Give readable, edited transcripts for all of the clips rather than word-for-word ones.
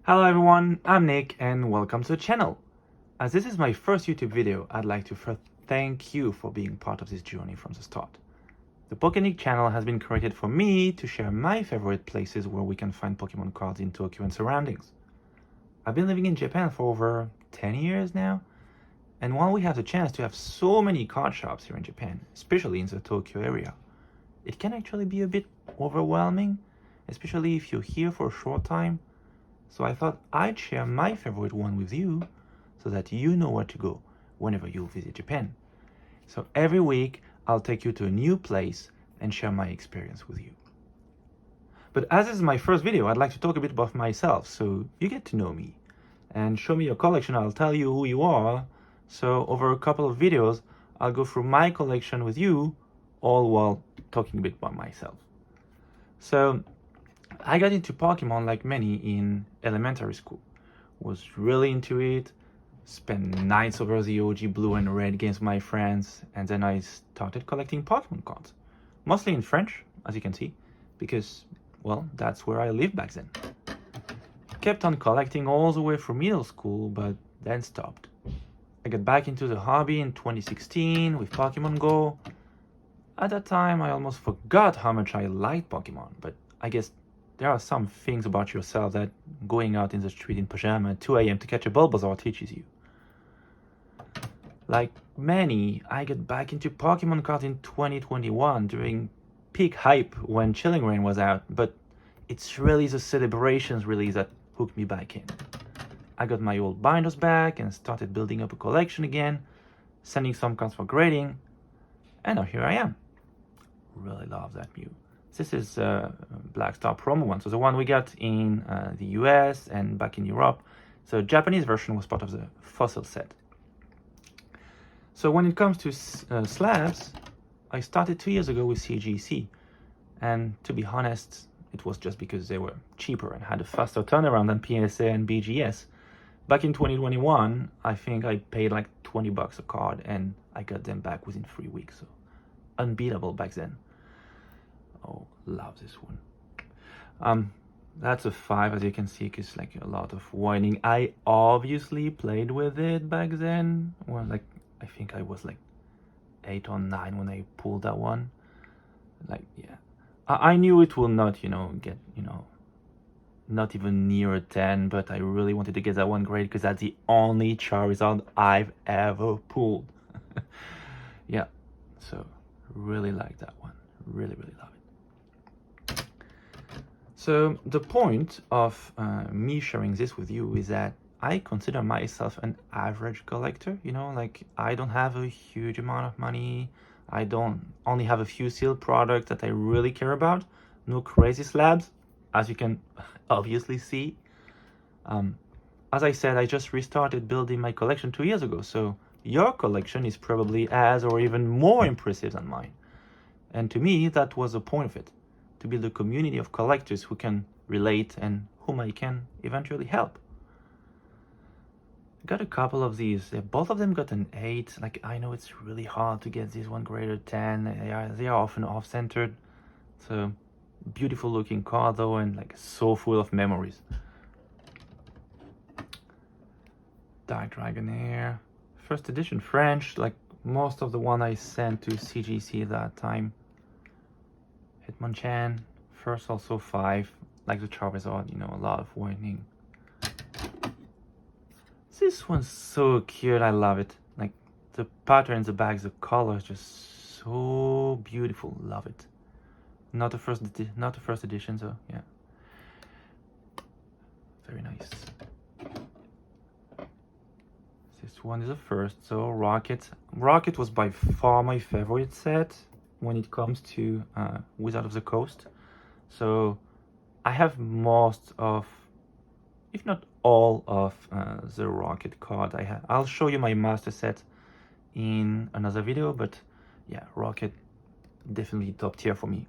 Hello everyone, I'm Nick and welcome to the channel. As this is my first YouTube video, I'd like to first thank you for being part of this journey from the start. The Pokenic channel has been created for me to share my favorite places where we can find Pokemon cards in Tokyo and surroundings. I've been living in Japan for over 10 years now, and while we have the chance to have so many card shops here in Japan, especially in the Tokyo area, it can actually be a bit overwhelming, especially if you're here for a short time. So I thought I'd share my favorite one with you so that you know where to go whenever you visit Japan. So every week I'll take you to a new place and share my experience with you. But as this is my first video, I'd like to talk a bit about myself so you get to know me. And show me your collection, I'll tell you who you are. So over a couple of videos, I'll go through my collection with you, all while talking a bit about myself. So I got into Pokemon like many in elementary school. Was really into it, spent nights over the OG blue and red games with my friends, and then I started collecting Pokemon cards. Mostly in French, as you can see, because, well, that's where I lived back then. Kept on collecting all the way through middle school, but then stopped. I got back into the hobby in 2016 with Pokemon Go. At that time, I almost forgot how much I liked Pokemon, but I guess there are some things about yourself that going out in the street in pajama at 2 a.m. to catch a Bulbasaur teaches you. Like many, I got back into Pokemon cards in 2021 during peak hype when Chilling Reign was out, but it's really the Celebrations release that hooked me back in. I got my old binders back and started building up a collection again, sending some cards for grading, and now here I am. Really love that Mew. This is Black Star promo one, so the one we got in the US and back in Europe. So the Japanese version was part of the fossil set. So when it comes to slabs, I started 2 years ago with CGC, and to be honest, it was just because they were cheaper and had a faster turnaround than PSA and BGS. Back in 2021, I think I paid like $20 a card, and I got them back within 3 weeks. So unbeatable back then. Oh, love this one. That's a 5, as you can see, because like a lot of whining. I obviously played with it back then. Well, like I think I was like 8 or 9 when I pulled that one. Like, yeah, I knew it will not, get, not even near a 10, but I really wanted to get that one grade because that's the only Charizard I've ever pulled. Yeah, so really like that one. Really, really love it. So the point of me sharing this with you is that I consider myself an average collector, like I don't have a huge amount of money. I don't only have a few sealed products that I really care about. No crazy slabs, as you can obviously see. As I said, I just restarted building my collection 2 years ago, so your collection is probably as or even more impressive than mine. And to me, that was the point of it, to build a community of collectors who can relate and whom I can eventually help. I got a couple of these. Both of them got an 8. Like, I know it's really hard to get this one graded 10. They are often off-centered. So, beautiful looking card though, and like so full of memories. Dark Dragonair. First edition French, like most of the one I sent to CGC that time. Hitmonchan, first also 5, like the Charizard, a lot of whining. This one's so cute, I love it. Like the pattern in the back, the color is just so beautiful, love it. Not the first edition, so yeah. Very nice. This one is the first, so Rocket. Rocket was by far my favorite set when it comes to Wizard of the Coast. So I have most of, if not all of the Rocket card I have. I'll show you my master set in another video, but yeah, Rocket definitely top tier for me.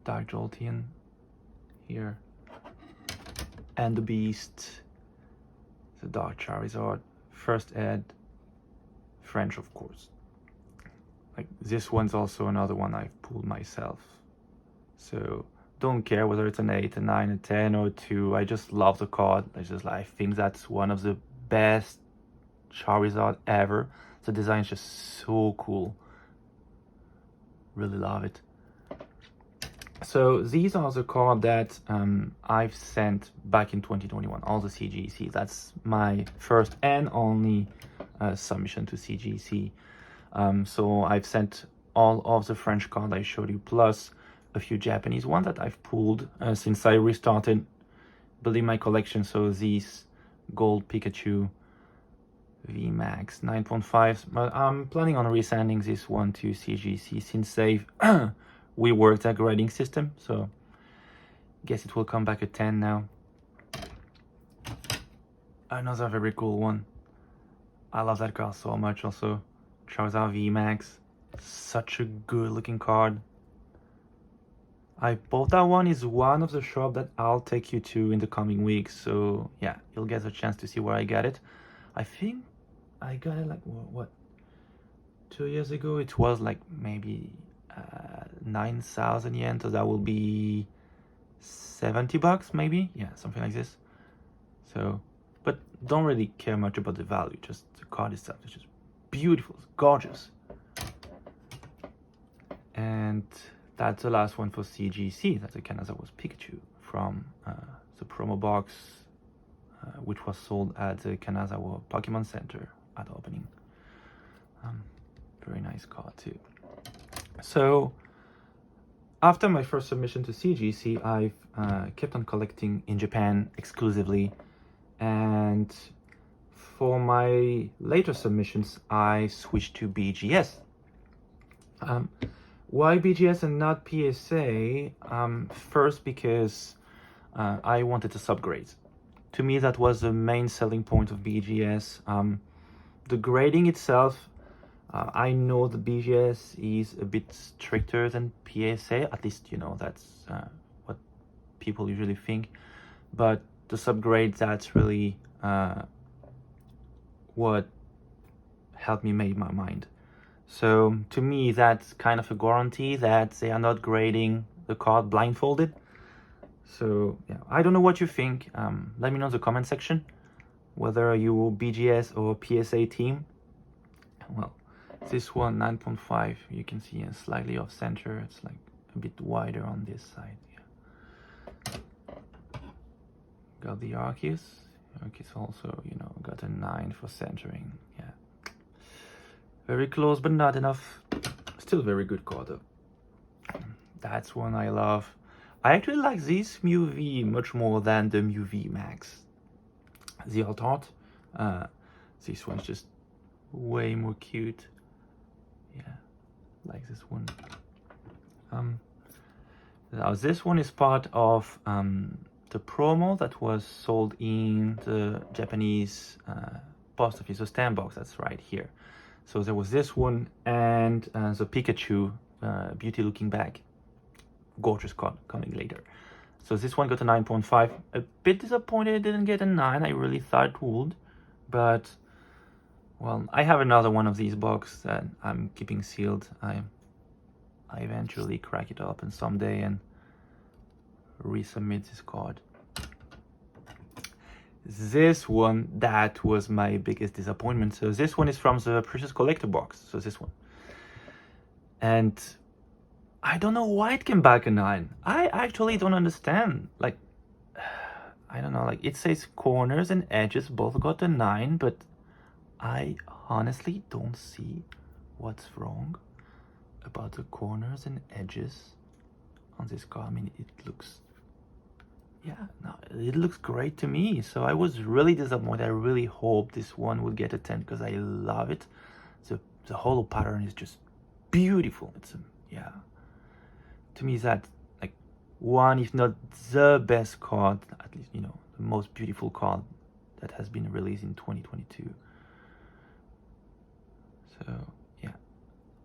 Dark Jolteon here, and the Beast, the Dark Charizard, first ed, French of course. Like this one's also another one I've pulled myself. So don't care whether it's an 8, a 9, a 10, or a 2. I just love the card. I think that's one of the best Charizard ever. The design is just so cool. Really love it. So these are the cards that I've sent back in 2021, all the CGC. That's my first and only submission to CGC. So I've sent all of the French cards I showed you, plus a few Japanese ones that I've pulled since I restarted building my collection. So these Gold Pikachu VMAX 9.5. I'm planning on resending this one to CGC since they've reworked their grading system. So guess it will come back at 10 now. Another very cool one. I love that card so much also. Charizard VMAX. Such a good looking card. I bought that one. Is one of the shop that I'll take you to in the coming weeks. So yeah, you'll get a chance to see where I got it. I think I got it like, what, 2 years ago? It was like maybe 9,000 yen. So that will be $70 maybe. Yeah, something like this. So, but don't really care much about the value. Just the card itself. It's just beautiful. It's gorgeous. And that's the last one for CGC. That's the Kanazawa's Pikachu from the promo box, which was sold at the Kanazawa Pokemon Center at the opening. Very nice card too. So after my first submission to CGC, I've kept on collecting in Japan exclusively, and for my later submissions, I switched to BGS. Why BGS and not PSA? First, because I wanted to subgrade. To me, that was the main selling point of BGS. The grading itself, I know the BGS is a bit stricter than PSA. At least, you know, that's what people usually think. But the subgrade, that's really what helped me make my mind. So to me, that's kind of a guarantee that they are not grading the card blindfolded. So yeah, I don't know what you think. Let me know in the comment section whether you BGS or PSA team. Well, this one 9.5, you can see slightly off center. It's like a bit wider on this side. Yeah. Got the Arceus. Arceus also, you know, got a 9 for centering. Yeah. Very close, but not enough. Still very good card though. That's one I love. I actually like this Mew V much more than the Mew V Max. The alt art. This one's just way more cute. Yeah, like this one. Now this one is part of the promo that was sold in the Japanese post office, the stamp box. That's right here. So there was this one and the Pikachu beauty looking bag. Gorgeous card coming later. So this one got a 9.5. A bit disappointed it didn't get a 9. I really thought it would. But, well, I have another one of these boxes that I'm keeping sealed. I eventually crack it open someday and resubmit this card. This one, that was my biggest disappointment. So this one is from the Precious Collector box. So this one. And I don't know why it came back a 9. I actually don't understand. Like, I don't know. Like, it says corners and edges both got a 9, but I honestly don't see what's wrong about the corners and edges on this card. I mean, it looks... Yeah, no, it looks great to me. So I was really disappointed. I really hoped this one would get a 10 because I love it. The whole pattern is just beautiful. It's yeah. To me, that like one, if not the best card, at least, you know, the most beautiful card that has been released in 2022. So yeah,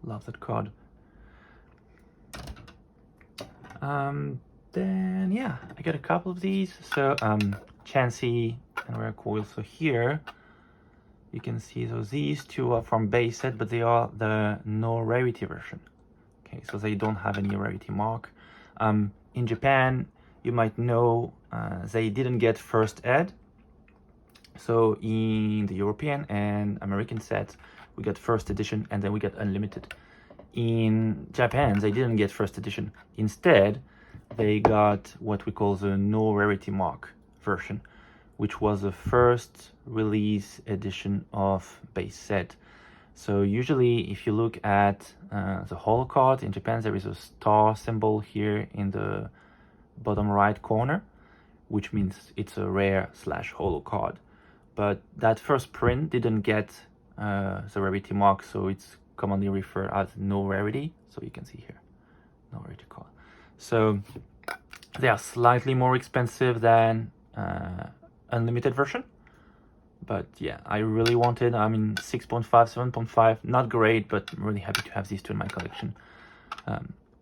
love that card. Then yeah, I got a couple of these. So Chansey and Rare Coil. So here you can see, so these two are from base set, but they are the no rarity version. Okay, so they don't have any rarity mark. in Japan, you might know they didn't get first ed. So in the European and American sets, we got first edition and then we got unlimited. In Japan, they didn't get first edition. Instead, they got what we call the no rarity mark version, which was the first release edition of base set. So usually if you look at the holo card in Japan, there is a star symbol here in the bottom right corner, which means it's a rare / holo card. But that first print didn't get the rarity mark, so it's commonly referred as no rarity. So you can see here, no rarity card. So they are slightly more expensive than unlimited version. But yeah, I really wanted, 6.5, 7.5, not great, but I'm really happy to have these two in my collection.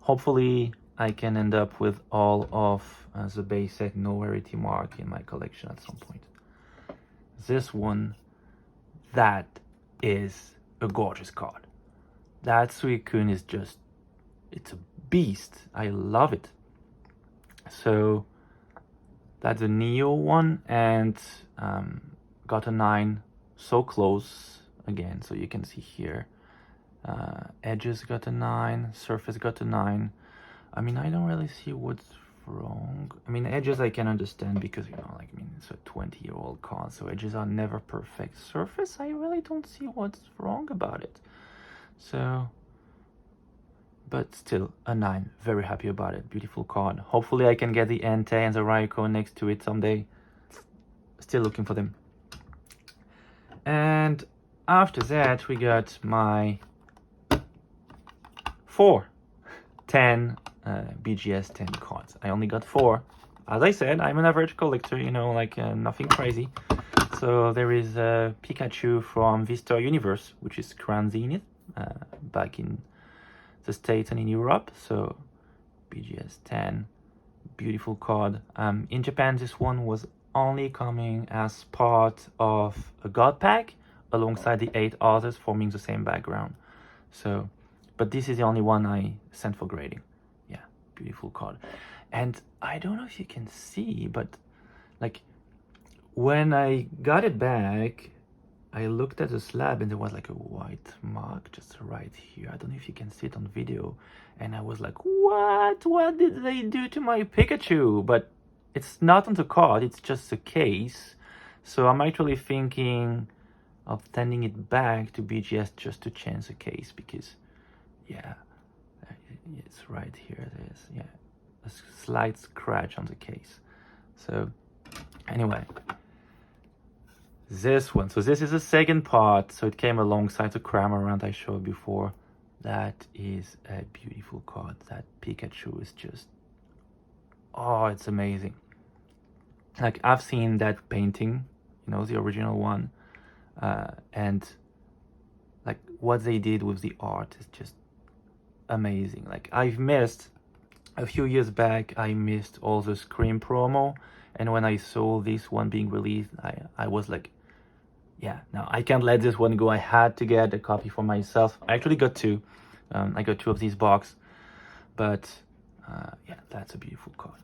Hopefully I can end up with all of the base set no rarity mark in my collection at some point. This one, that is a gorgeous card. That Suicune is just, it's a beast. I love it. So that's a Neo one, and got a 9, so close again. So you can see here, Edges got a 9, Surface got a 9. I don't really see what's wrong. Edges I can understand because, it's a 20-year-old card, so edges are never perfect. Surface, I really don't see what's wrong about it. So, but still, a 9. Very happy about it. Beautiful card. Hopefully I can get the Entei and the Raikou next to it someday. Still looking for them. And after that, we got my 10 BGS 10 cards. I only got 4. As I said, I'm an average collector, nothing crazy. So there is Pikachu from Vista Universe, which is Crown Zenith, back in the States and in Europe. So BGS 10, beautiful card. In Japan, this one was only coming as part of a God pack alongside the 8 others forming the same background. So, but this is the only one I sent for grading. Yeah, beautiful card. And I don't know if you can see, but when I got it back, I looked at the slab and there was a white mark just right here. I don't know if you can see it on video. And I was like, what did they do to my Pikachu? But it's not on the card, it's just a case. So I'm actually thinking of sending it back to BGS just to change the case, because yeah, it's right here. There's a slight scratch on the case. So anyway, this one. So this is the second part. So it came alongside the Cramorant I showed before. That is a beautiful card. That Pikachu is just, oh, it's amazing. I've seen that painting, the original one, and what they did with the art is just amazing. I've missed, a few years back, I missed all the Scream promo, and when I saw this one being released, I was like, yeah, no, I can't let this one go. I had to get a copy for myself. I actually got 2. I got 2 of these boxes, but yeah, that's a beautiful card.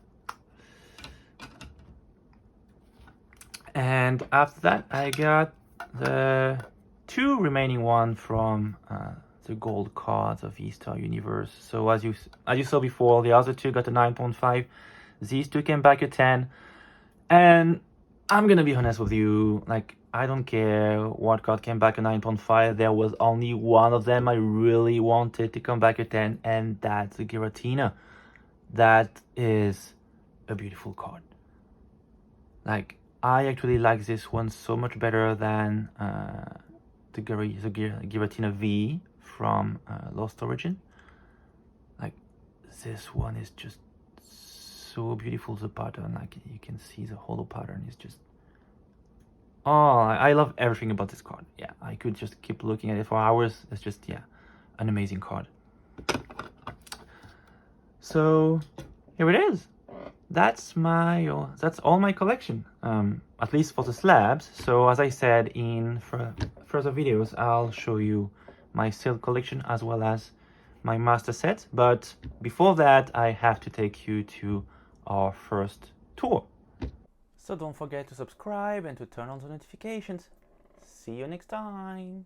And after that, I got the 2 remaining one from the gold cards of Vista Universe. So as you saw before, the other 2 got a 9.5. These 2 came back at 10. And I'm gonna be honest with you, I don't care what card came back at 9.5. There was only one of them I really wanted to come back at 10, and that's the Giratina. That is a beautiful card. I actually like this one so much better than the Giratina V from Lost Origin. This one is just so beautiful. The pattern, you can see the holo pattern is just, oh, I love everything about this card. Yeah, I could just keep looking at it for hours. It's just, yeah, an amazing card. So here it is. That's all my collection, at least for the slabs. So as I said in further videos, I'll show you my sealed collection as well as my master set, but before that I have to take you to our first tour. So don't forget to subscribe and to turn on the notifications. See you next time.